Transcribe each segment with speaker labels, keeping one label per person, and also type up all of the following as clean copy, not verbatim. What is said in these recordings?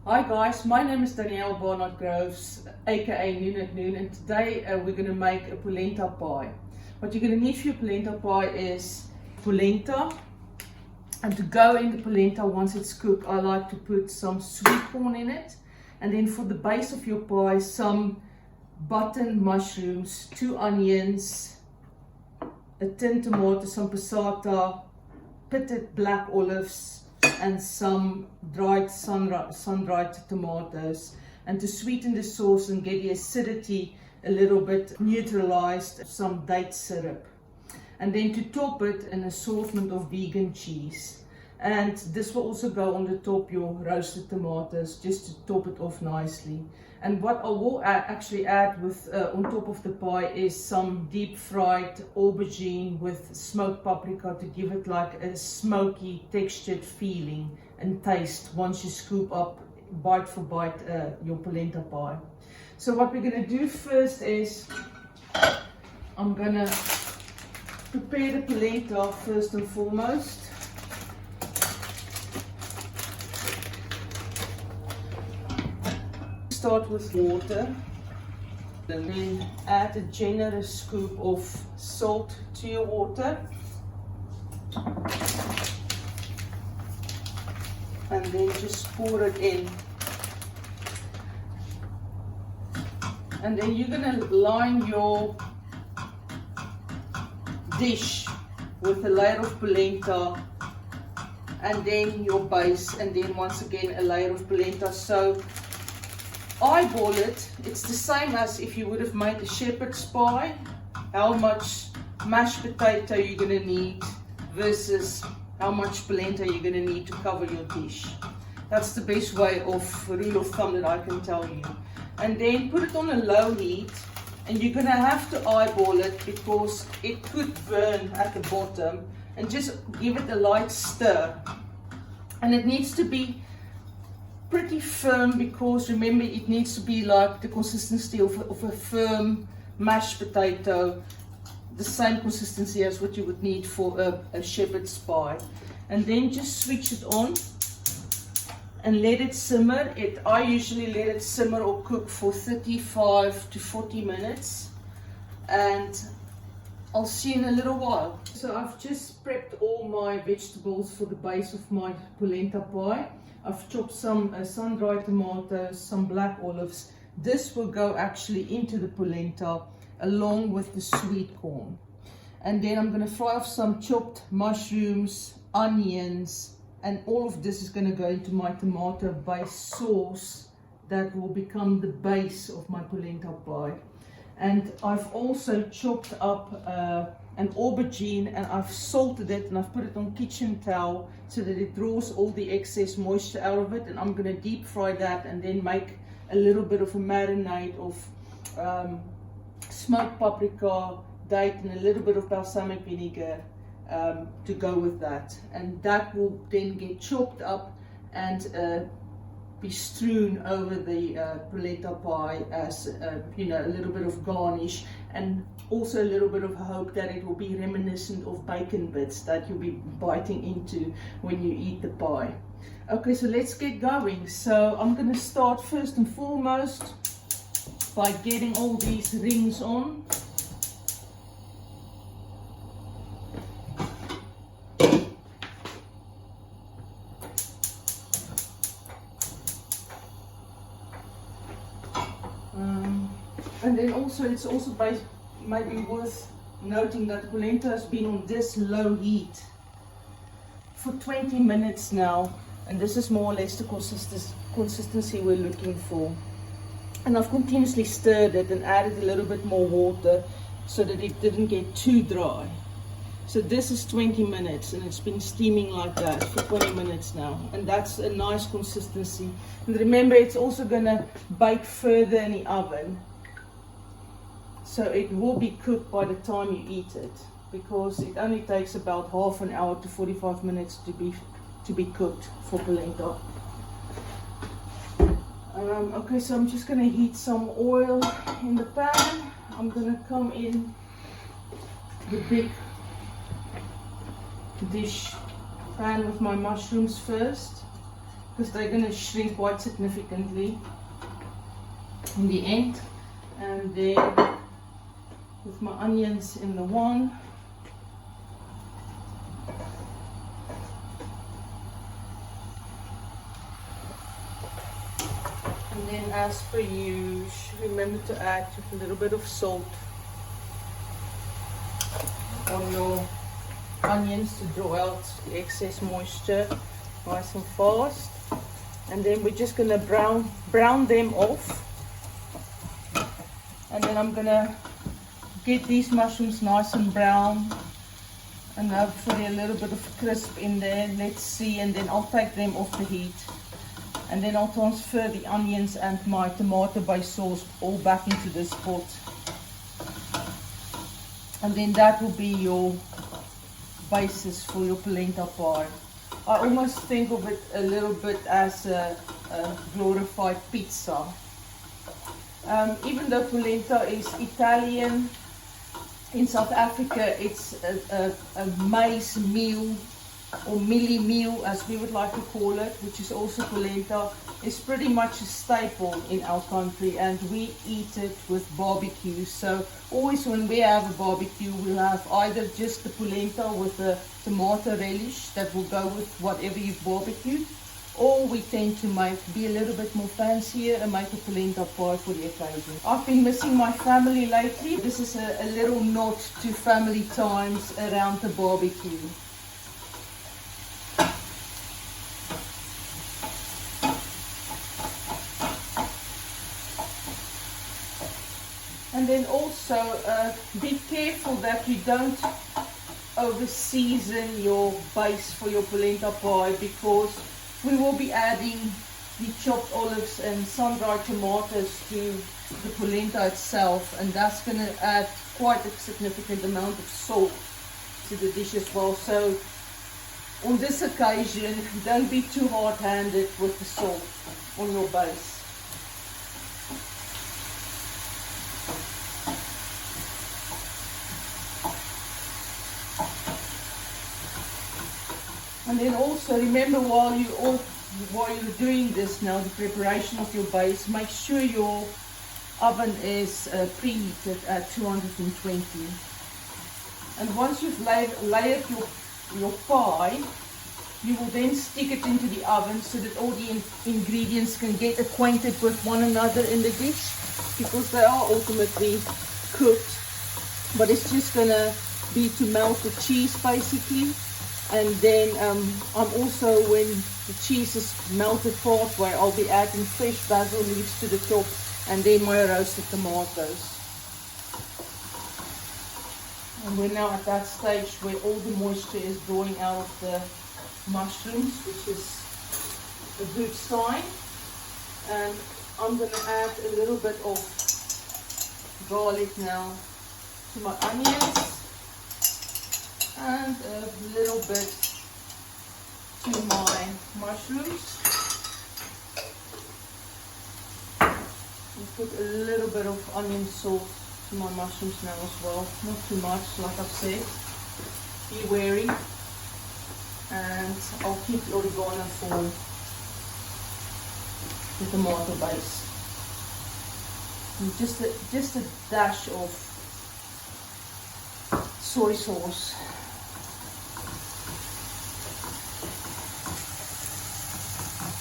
Speaker 1: Hi guys, my name is Danielle Barnard Groves, aka Noon at Noon, and today we're going to make a polenta pie. What you're going to need for your polenta pie is polenta, and to go in the polenta once it's cooked, I like to put some sweet corn in it, and then for the base of your pie, some button mushrooms, 2 onions, a tin tomato, some passata, pitted black olives, and some dried sun-dried tomatoes. And to sweeten the sauce and get the acidity a little bit neutralized, some date syrup. And then to top it, an assortment of vegan cheese. And this will also go on the top your roasted tomatoes, just to top it off nicely. And what I will actually add with on top of the pie is some deep fried aubergine with smoked paprika to give it like a smoky textured feeling and taste once you scoop up bite for bite your polenta pie. So what we're going to do first is I'm going to prepare the polenta first and foremost. Start with water, and then add a generous scoop of salt to your water, and then just pour it in. And then you're going to line your dish with a layer of polenta, and then your base, and then once again a layer of polenta. So eyeball it. It's the same as if you would have made a shepherd's pie. How much mashed potato you're going to need versus how much polenta you're going to need to cover your dish. That's the best way of rule of thumb that I can tell you. And then put it on a low heat, and you're going to have to eyeball it because it could burn at the bottom, and just give it a light stir. And it needs to be pretty firm, because remember, it needs to be like the consistency of a firm mashed potato, the same consistency as what you would need for a shepherd's pie. And then just switch it on and let it simmer. I usually let it simmer or cook for 35 to 40 minutes, and I'll see you in a little while. So I've just prepped all my vegetables for the base of my polenta pie. I've chopped some sun-dried tomatoes, some black olives. This will go actually into the polenta along with the sweet corn. And then I'm going to fry off some chopped mushrooms, onions, and all of this is going to go into my tomato-based sauce that will become the base of my polenta pie. And I've also chopped up an aubergine, and I've salted it, and I've put it on kitchen towel so that it draws all the excess moisture out of it. And I'm going to deep fry that, and then make a little bit of a marinade of smoked paprika, date, and a little bit of balsamic vinegar to go with that. And that will then get chopped up and be strewn over the polenta pie as a little bit of garnish, and also a little bit of hope that it will be reminiscent of bacon bits that you'll be biting into when you eat the pie. Okay, so let's get going. So I'm going to start first and foremost by getting all these rings on. And then also, it's also maybe worth noting that the polenta has been on this low heat for 20 minutes now, and this is more or less the consistency we're looking for. And I've continuously stirred it and added a little bit more water so that it didn't get too dry. So this is 20 minutes, and it's been steaming like that for 20 minutes now, and that's a nice consistency. And remember, it's also going to bake further in the oven, so it will be cooked by the time you eat it, because it only takes about half an hour to 45 minutes to be cooked for polenta. Okay, so I'm just going to heat some oil in the pan. I'm going to come in the big dish pan with my mushrooms first, because they're going to shrink quite significantly in the end. And then with my onions in the one, and then as per usual, remember to add just a little bit of salt on your onions to draw out the excess moisture nice and fast. And then we're just gonna brown them off. And then I'm gonna get these mushrooms nice and brown and hopefully a little bit of crisp in there. Let's see. And then I'll take them off the heat. And then I'll transfer the onions and my tomato-based sauce all back into this pot. And then that will be your basis for your polenta pie. I almost think of it a little bit as a glorified pizza. Even though polenta is Italian, in South Africa it's a maize meal, or milli meal as we would like to call it, which is also polenta. It's pretty much a staple in our country, and we eat it with barbecue. So always when we have a barbecue, we'll have either just the polenta with the tomato relish that will go with whatever you've barbecued, or we tend to be a little bit more fancier and make a polenta pie for the occasion. I've been missing my family lately. This is a little nod to family times around the barbecue. And then also be careful that you don't over season your base for your polenta pie, because we will be adding the chopped olives and sun-dried tomatoes to the polenta itself, and that's going to add quite a significant amount of salt to the dish as well. So on this occasion, don't be too hard-handed with the salt on your base. And then also remember, while you're doing this now, the preparation of your base, make sure your oven is preheated at 220. And once you've layered your pie, you will then stick it into the oven so that all the ingredients can get acquainted with one another in the dish, because they are ultimately cooked, but it's just gonna be to melt the cheese basically. And then I'm also, when the cheese is melted partway, I'll be adding fresh basil leaves to the top, and then my roasted tomatoes. And we're now at that stage where all the moisture is drawing out of the mushrooms, which is a good sign. And I'm going to add a little bit of garlic now to my onions, and a little bit to my mushrooms. I'll put a little bit of onion sauce to my mushrooms now as well. Not too much, like I've said. Be wary. And I'll keep the oregano for the tomato base. And just a dash of soy sauce.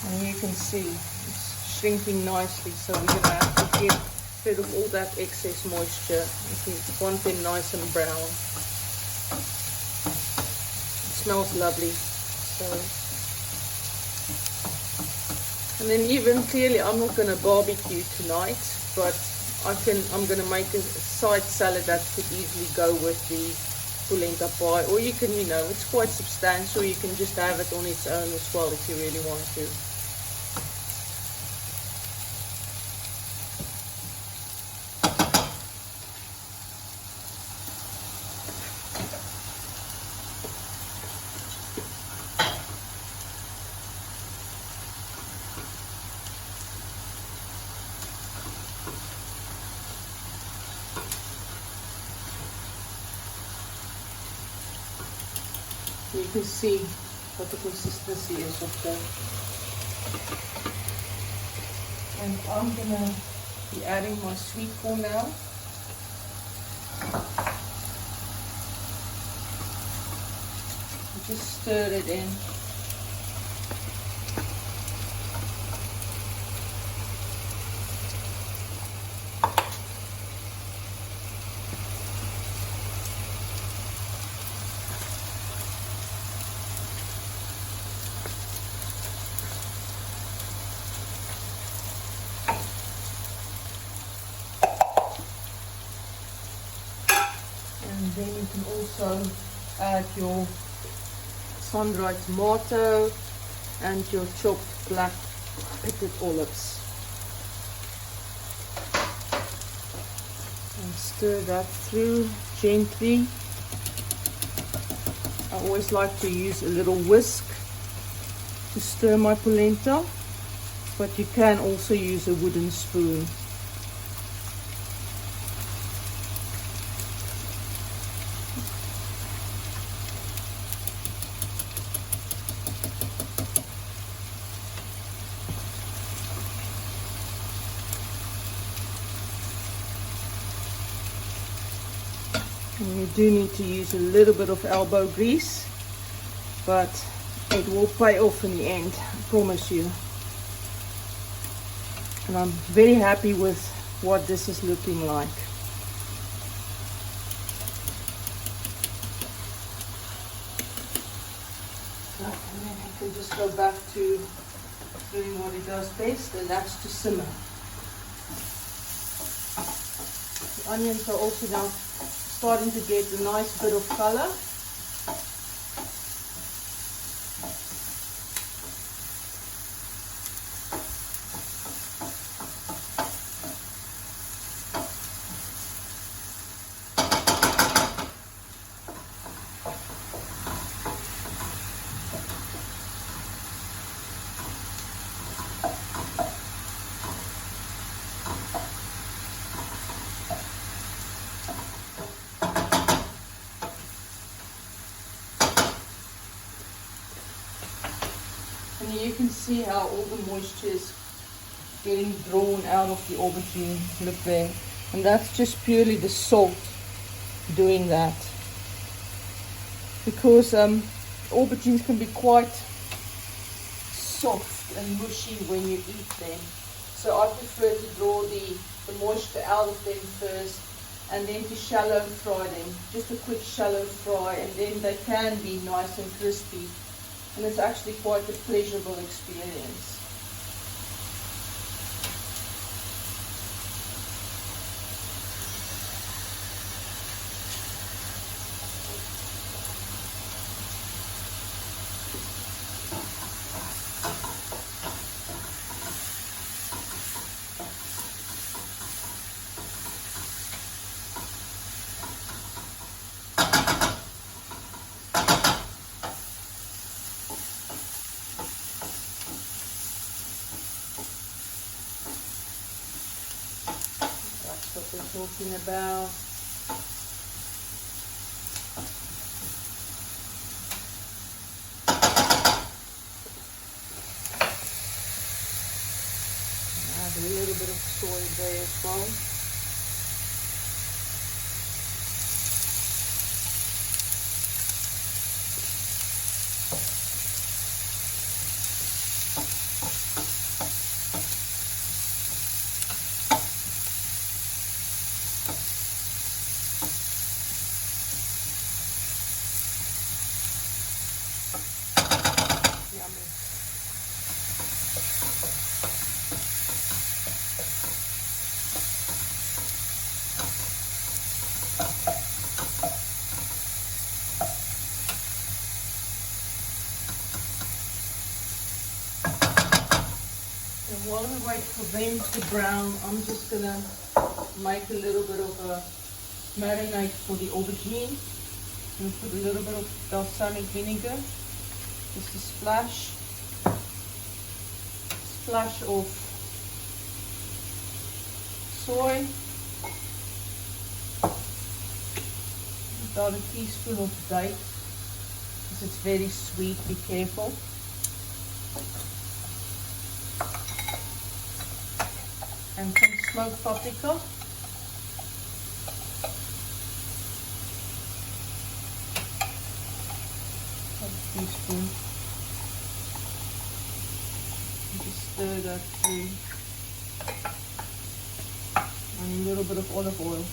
Speaker 1: And you can see it's shrinking nicely, so we're going to have to get rid of all that excess moisture. You want them nice and brown. It smells lovely. So, and then even clearly, I'm not going to barbecue tonight, but I'm going to make a side salad that could easily go with the polenta pie, or you can, it's quite substantial. You can just have it on its own as well if you really want to. You can see what the consistency is of the And I'm gonna be adding my sweet corn now. Just stir it in. And then you can also add your sun-dried tomato and your chopped black pickled olives. And stir that through gently. I always like to use a little whisk to stir my polenta, but you can also use a wooden spoon. And you do need to use a little bit of elbow grease, but it will pay off in the end, I promise you. And I'm very happy with what this is looking like. And then I can just go back to doing what it does best, and that's to simmer. The onions are also now starting to get a nice bit of color. And you can see how all the moisture is getting drawn out of the aubergine. Look there. And that's just purely the salt doing that. Because aubergines can be quite soft and mushy when you eat them. So I prefer to draw the moisture out of them first, and then to shallow fry them. Just a quick shallow fry, and then they can be nice and crispy. And it's actually quite a pleasurable experience. What we're talking about. Add a little bit of soy there as well. While we wait for them to brown, I'm just going to make a little bit of a marinade for the aubergine. I'm going to put a little bit of balsamic vinegar, just a splash of soy, about a teaspoon of date, because it's very sweet, be careful. and some smoked paprika. Teaspoon. Just stir that through. And a little bit of olive oil.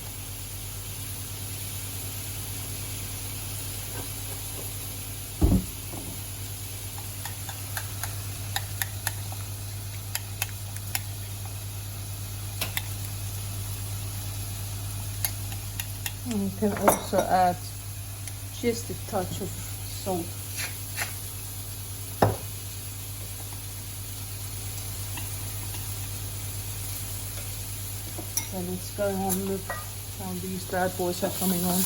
Speaker 1: And you can also add just a touch of salt. So let's go and have a look how these bad boys are coming on.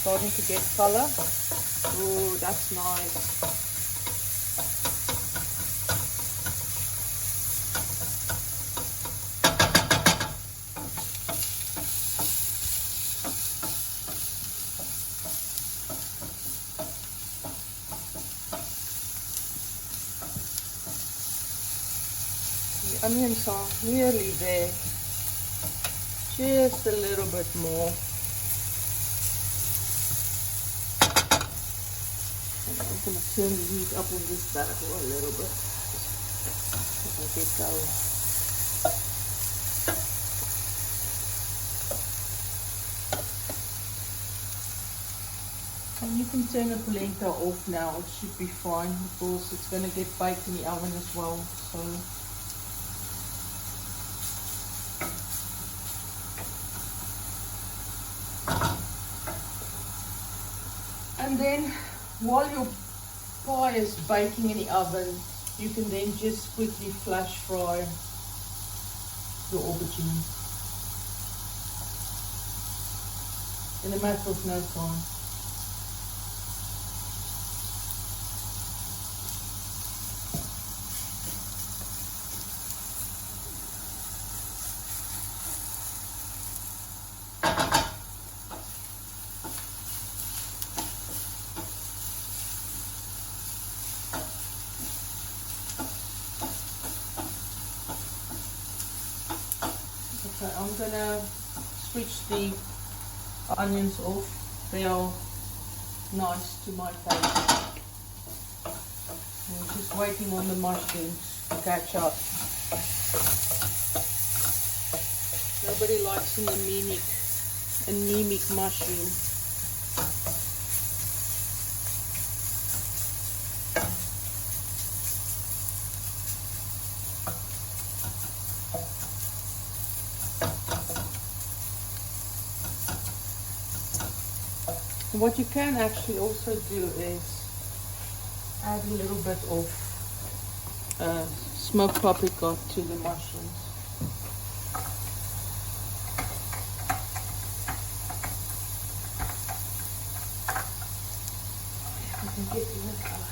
Speaker 1: Starting to get color. Oh, that's nice. The onions are nearly there, just a little bit more. And I'm going to turn the heat up on this bad boy a little bit. Let it go. And you can turn the polenta off now, it should be fine because it's going to get baked in the oven as well. So. And then while your pie is baking in the oven, you can then just quickly flash fry your aubergine in a matter of no time. Okay, I'm gonna switch the onions off. They are nice to my taste. I'm just waiting on the mushrooms to catch up. Nobody likes an anemic mushroom. What you can actually also do is add a little bit of smoked paprika to the mushrooms. You can get the color.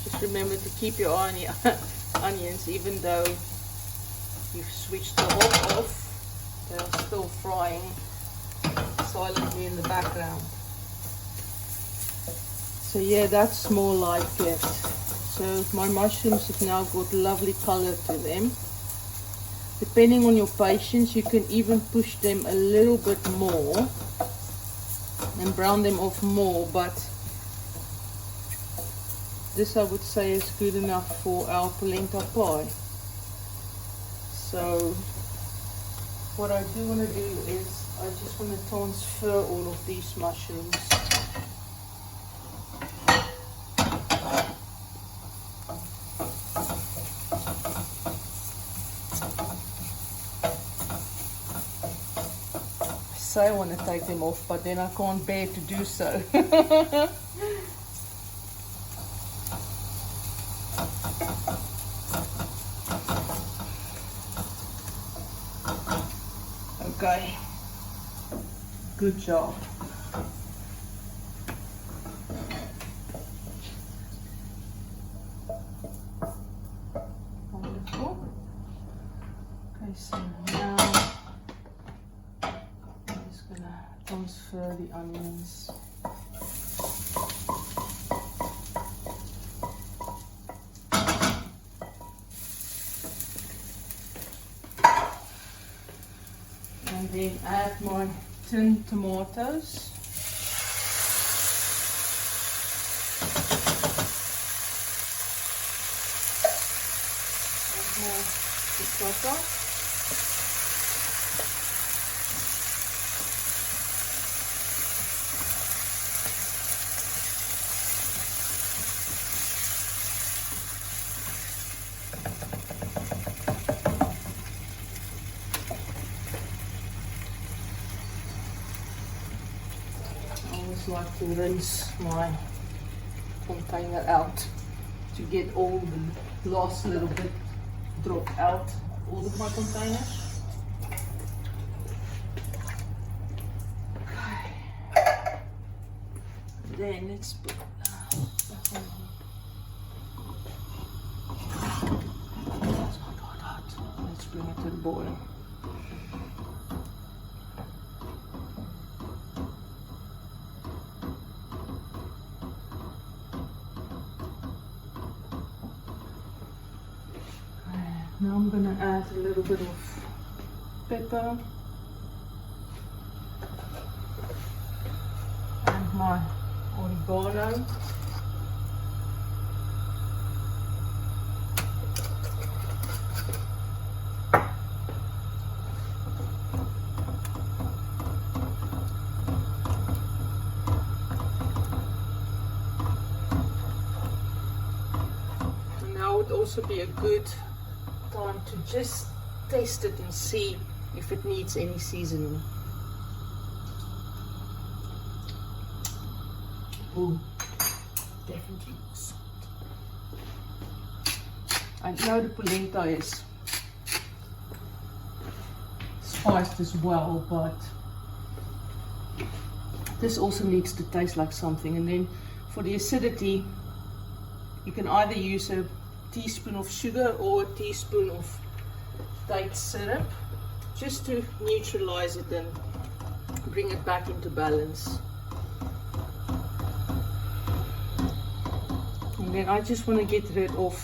Speaker 1: Just remember to keep your eye on the onions, even though you've switched the hot off, they're still frying silently in the background. So yeah, that's more like it. So my mushrooms have now got lovely color to them. Depending on your patience, you can even push them a little bit more and brown them off more, but this I would say is good enough for our polenta pie. So what I do want to do is I just want to transfer all of these mushrooms. I want to take them off, but then I can't bear to do so. Okay, good job. Wonderful. Okay, so now I'm just gonna transfer the onions. And then add my tin tomatoes. And more ricotta. Like to rinse my container out to get all the last little bit dropped out all of my containers. Okay. Then let's put that's not hot. Let's bring it to the boil. Now I'm going to add a little bit of pepper and my oregano. And now would also be a good time to just taste it and see if it needs any seasoning. Ooh, definitely salt. I know the polenta is spiced as well, but this also needs to taste like something. And then for the acidity, you can either use a teaspoon of sugar or a teaspoon of date syrup just to neutralize it and bring it back into balance. And then I just want to get rid of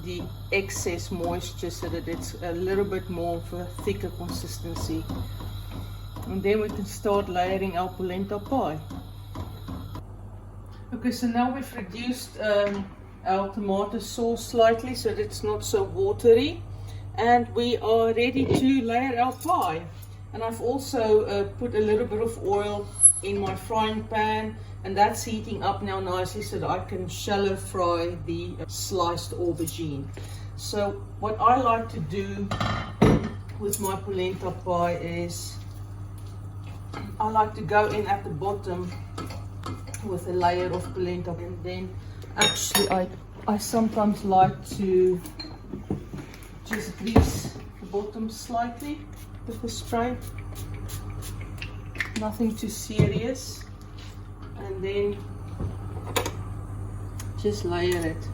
Speaker 1: the excess moisture so that it's a little bit more of a thicker consistency. And then we can start layering our polenta pie. Okay, so now we've reduced our tomato sauce slightly so that it's not so watery, and we are ready to layer our pie. And I've also put a little bit of oil in my frying pan, and that's heating up now nicely so that I can shallow fry the sliced aubergine. So what I like to do with my polenta pie is I like to go in at the bottom with a layer of polenta, and then actually I sometimes like to just grease the bottom slightly with a spray, nothing too serious, and then just layer it.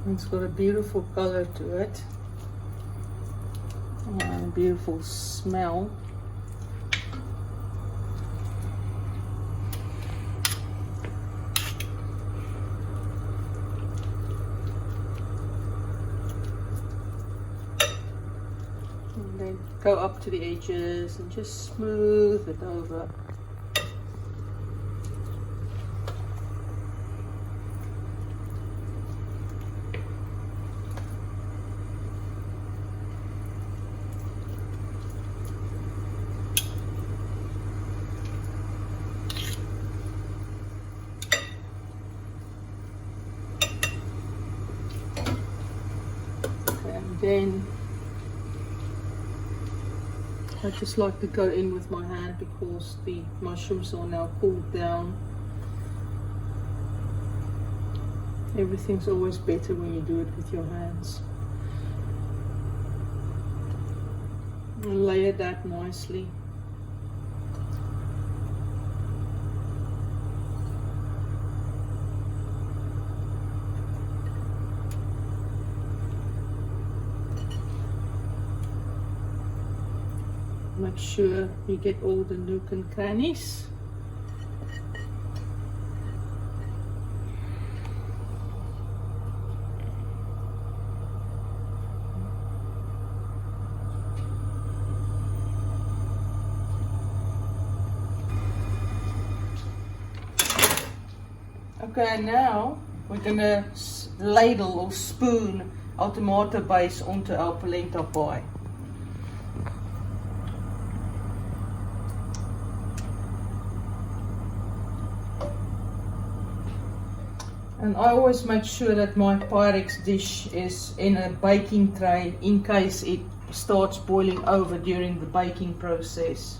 Speaker 1: It's got a beautiful color to it and a beautiful smell. And then go up to the edges and just smooth it over. then I just like to go in with my hand because the mushrooms are now cooled down. Everything's always better when you do it with your hands. And layer that nicely. Make sure you get all the nook and crannies. Okay, now we're gonna ladle or spoon our tomato base onto our polenta pie. And I always make sure that my Pyrex dish is in a baking tray in case it starts boiling over during the baking process.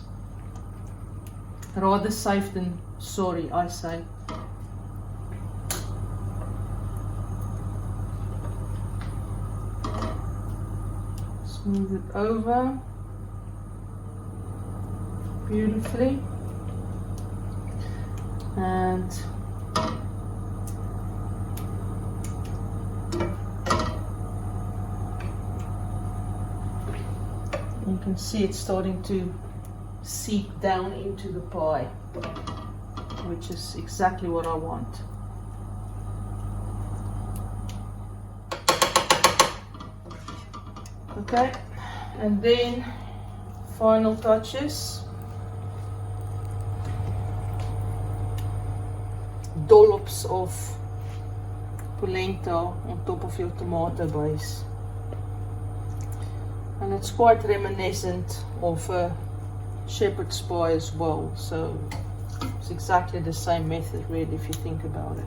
Speaker 1: Rather safe than sorry, I say. Smooth it over beautifully. And you can see it's starting to seep down into the pie, which is exactly what I want. Okay, and then final touches. Dollops of polenta on top of your tomato base. And it's quite reminiscent of a shepherd's pie as well, so it's exactly the same method really if you think about it.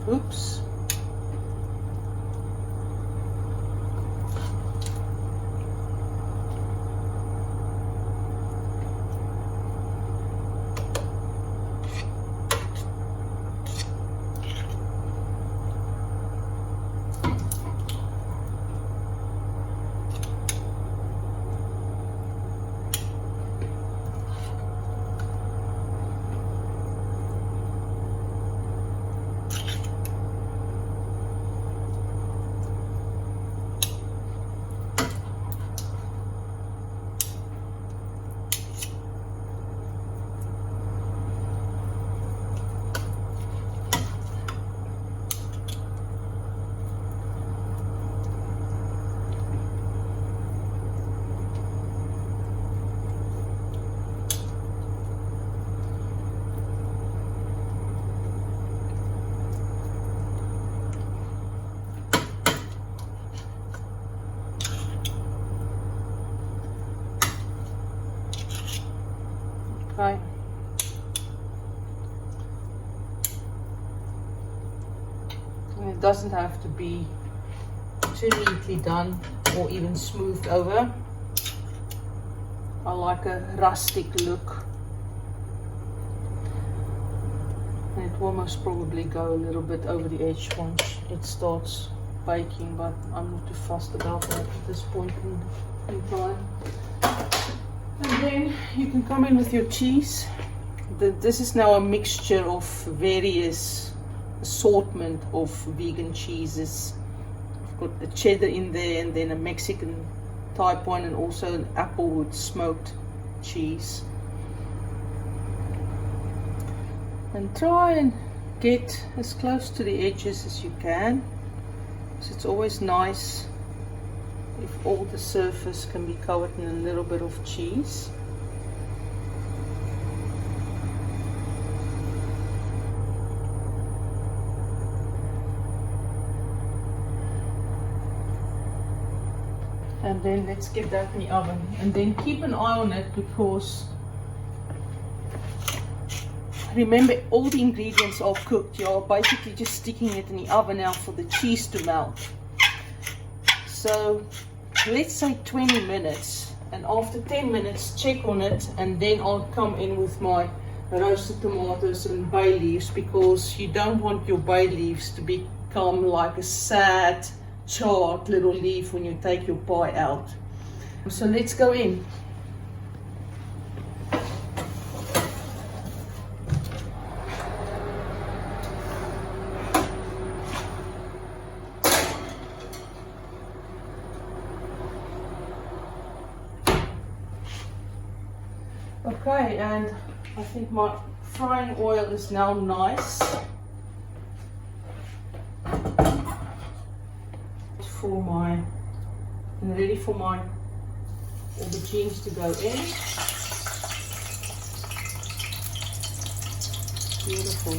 Speaker 1: Oops. Okay. And it doesn't have to be too neatly done or even smoothed over. I like a rustic look. And it will most probably go a little bit over the edge once it starts baking, but I'm not too fussed about that at this point in time. And then you can come in with your cheese. This is now a mixture of various assortment of vegan cheeses. I've got the cheddar in there, and then a Mexican type one, and also an applewood smoked cheese. And try and get as close to the edges as you can. So it's always nice if all the surface can be covered in a little bit of cheese. And then let's get that in the oven. And then keep an eye on it, because remember, all the ingredients are cooked. You're basically just sticking it in the oven now for the cheese to melt. So let's say 20 minutes. And after 10 minutes, check on it. And then I'll come in with my roasted tomatoes and bay leaves, because you don't want your bay leaves to become like a sad, charred little leaf when you take your pie out. So let's go in. Okay, and I think my frying oil is now nice for and ready for my aubergines to go in. Beautiful.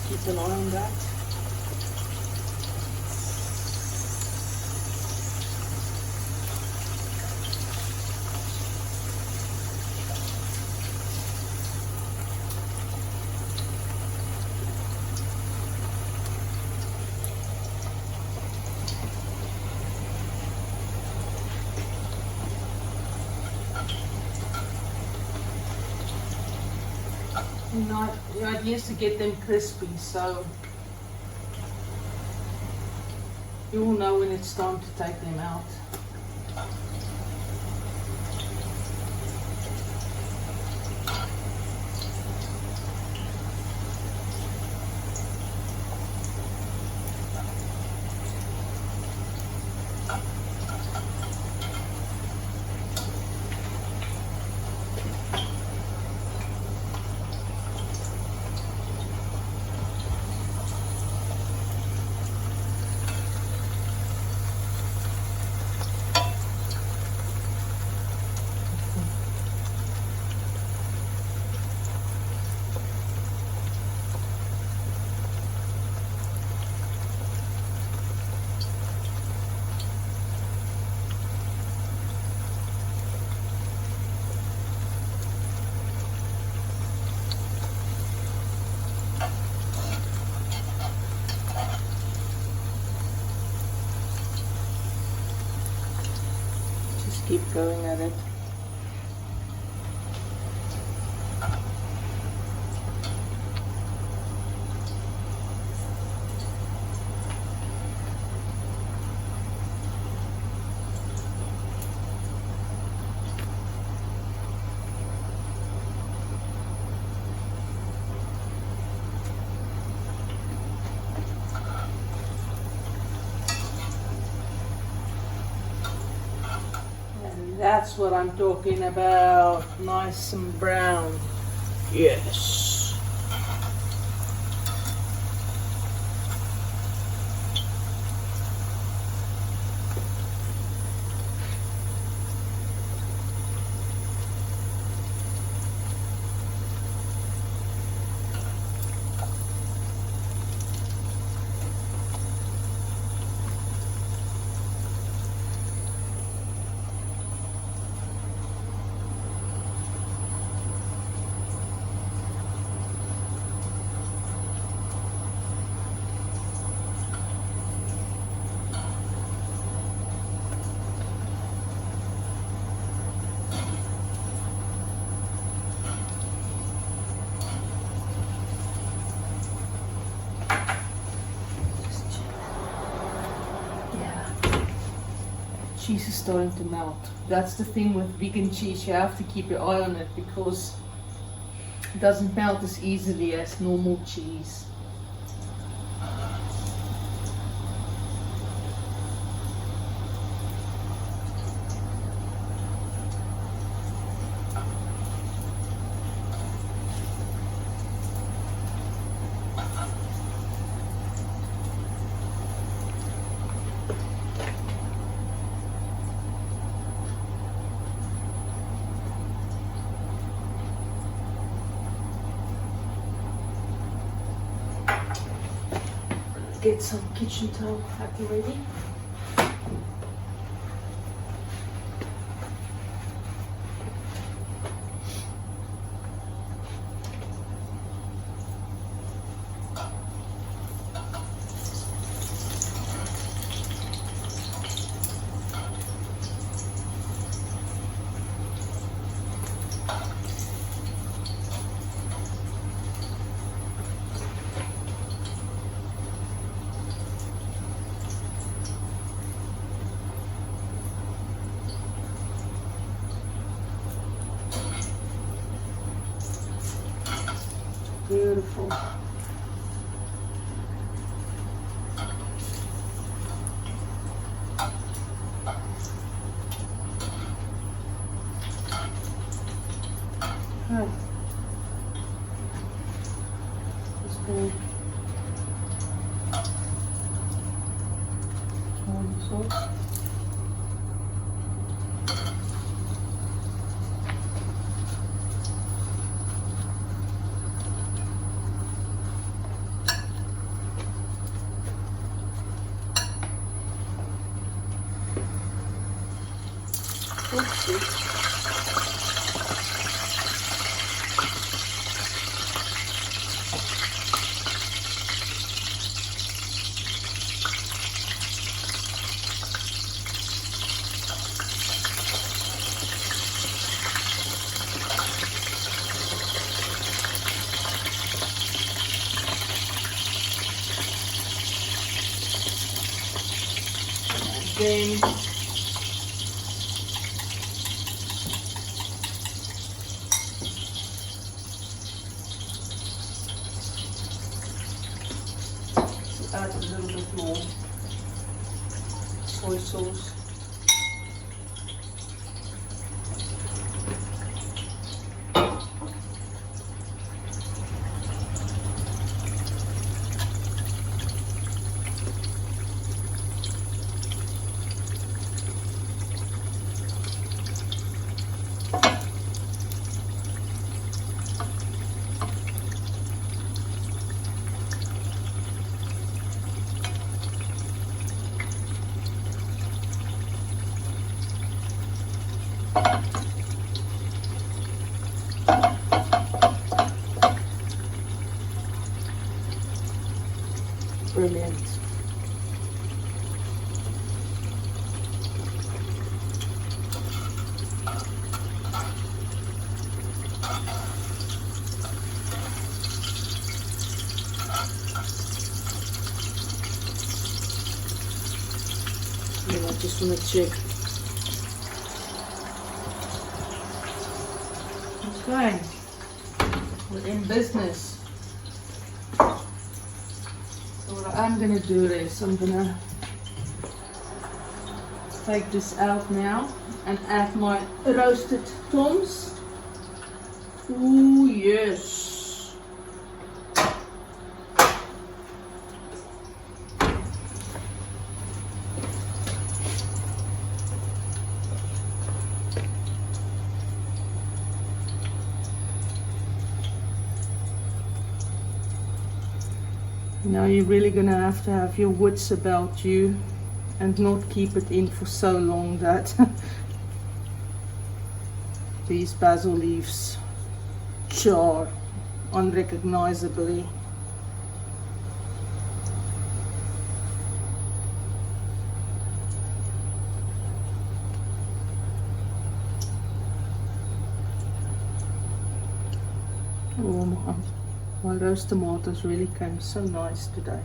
Speaker 1: Keep an eye on that. The idea is to get them crispy, so you will know when it's time to take them out. Keep going at it. That's what I'm talking about. Nice and brown. Yes. cheese is starting to melt. That's the thing with vegan cheese, you have to keep your eye on it because it doesn't melt as easily as normal cheese. Get some kitchen towel at the ready. Beautiful. Right. Just going on the sauce. Then add a little bit more soy sauce. Brilliant. I just want to check. Okay, we're in business. So what I'm gonna do is I'm gonna take this out now and add my roasted toms. Ooh, yes. Now you're really gonna have your wits about you and not keep it in for so long that these basil leaves char unrecognizably. Oh, my roast tomatoes really came so nice today.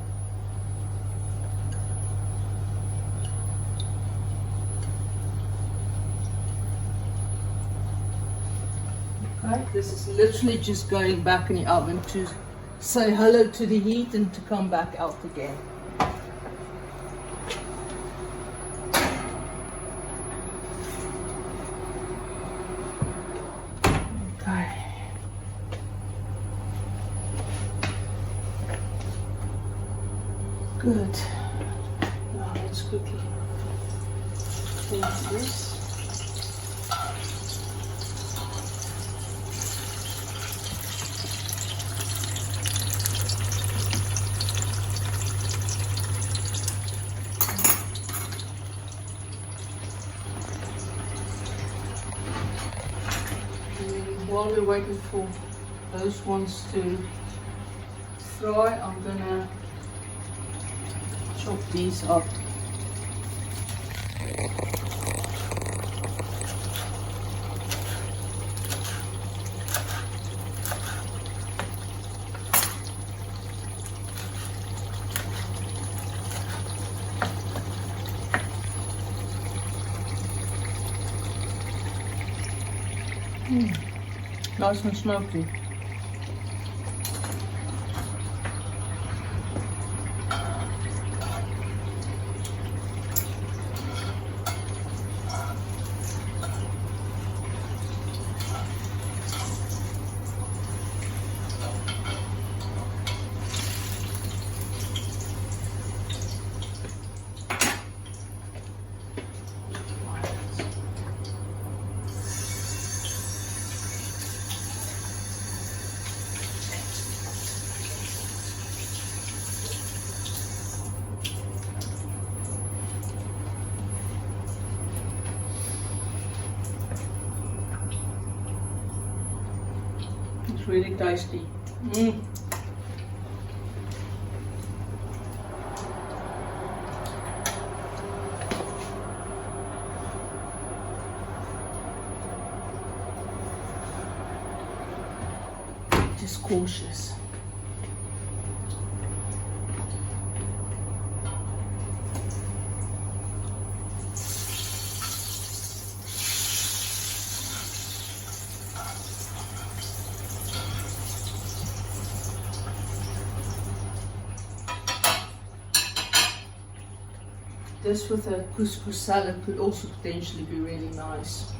Speaker 1: Okay, this is literally just going back in the oven to say hello to the heat and to come back out again. Okay. Good. Now let's quickly cleanse this. While we're waiting for those ones to fry, I'm gonna chop these up. Nice and smoky. It's really tasty. Just cautious. This with a couscous salad could also potentially be really nice.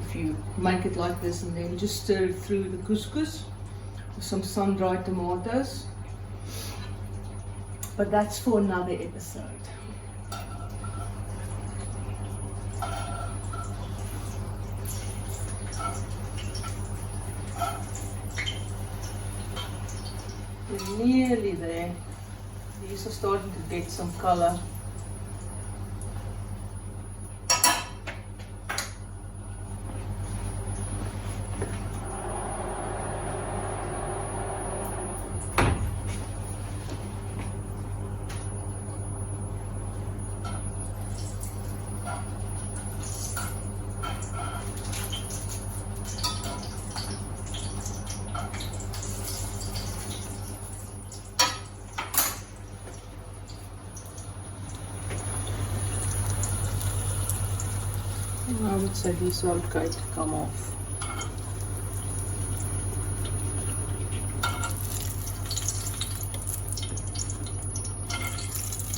Speaker 1: If you make it like this and then just stir it through the couscous with some sun-dried tomatoes. But that's for another episode. We're nearly there. These are starting to get some color. I would say these are okay to come off.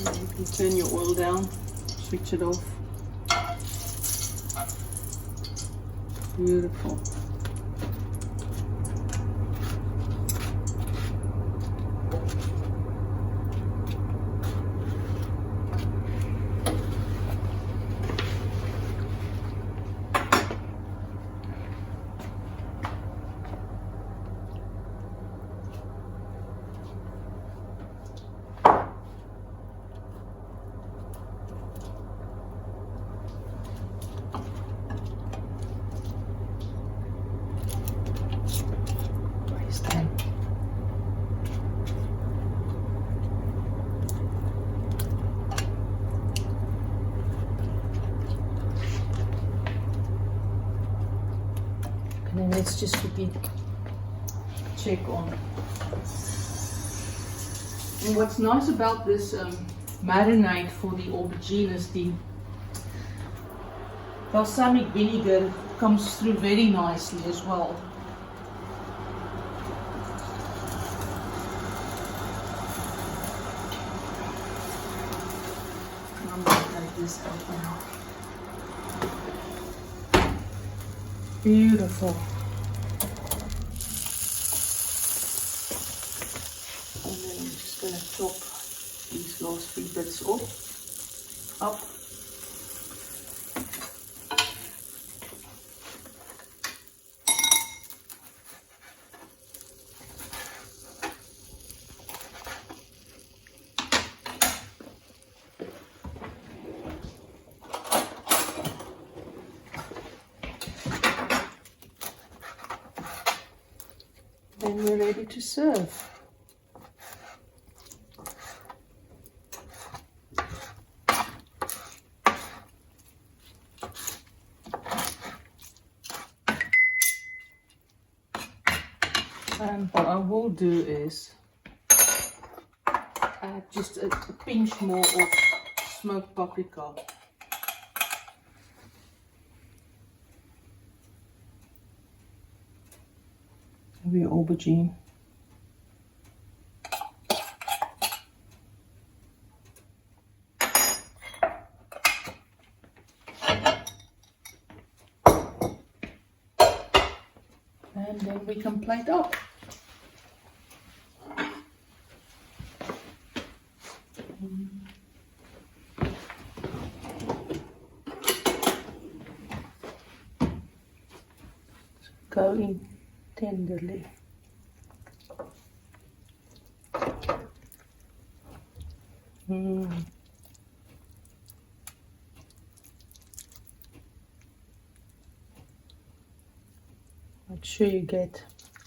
Speaker 1: And you can turn your oil down, switch it off. Beautiful. And then let's just quickly check on. And what's nice about this marinade for the aubergine is the balsamic vinegar comes through very nicely as well. get this open. Beautiful. And then I'm just going to chop these last 3 bits off, up. Then we're ready to serve. And what I will do is add just a pinch more of smoked paprika. Maybe aubergine. And then we can plate up. Go in tenderly. Make sure you get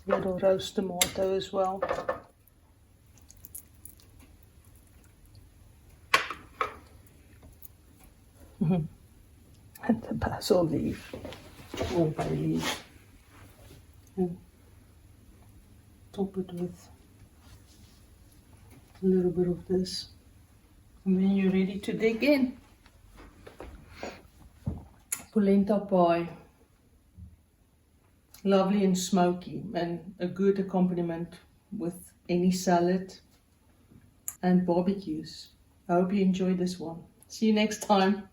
Speaker 1: a little roast tomato as well. And the basil leaf or bay leaf. And top it with a little bit of this. And then you're ready to dig in. Polenta pie. Lovely and smoky, and a good accompaniment with any salad and barbecues. I hope you enjoyed this one. See you next time.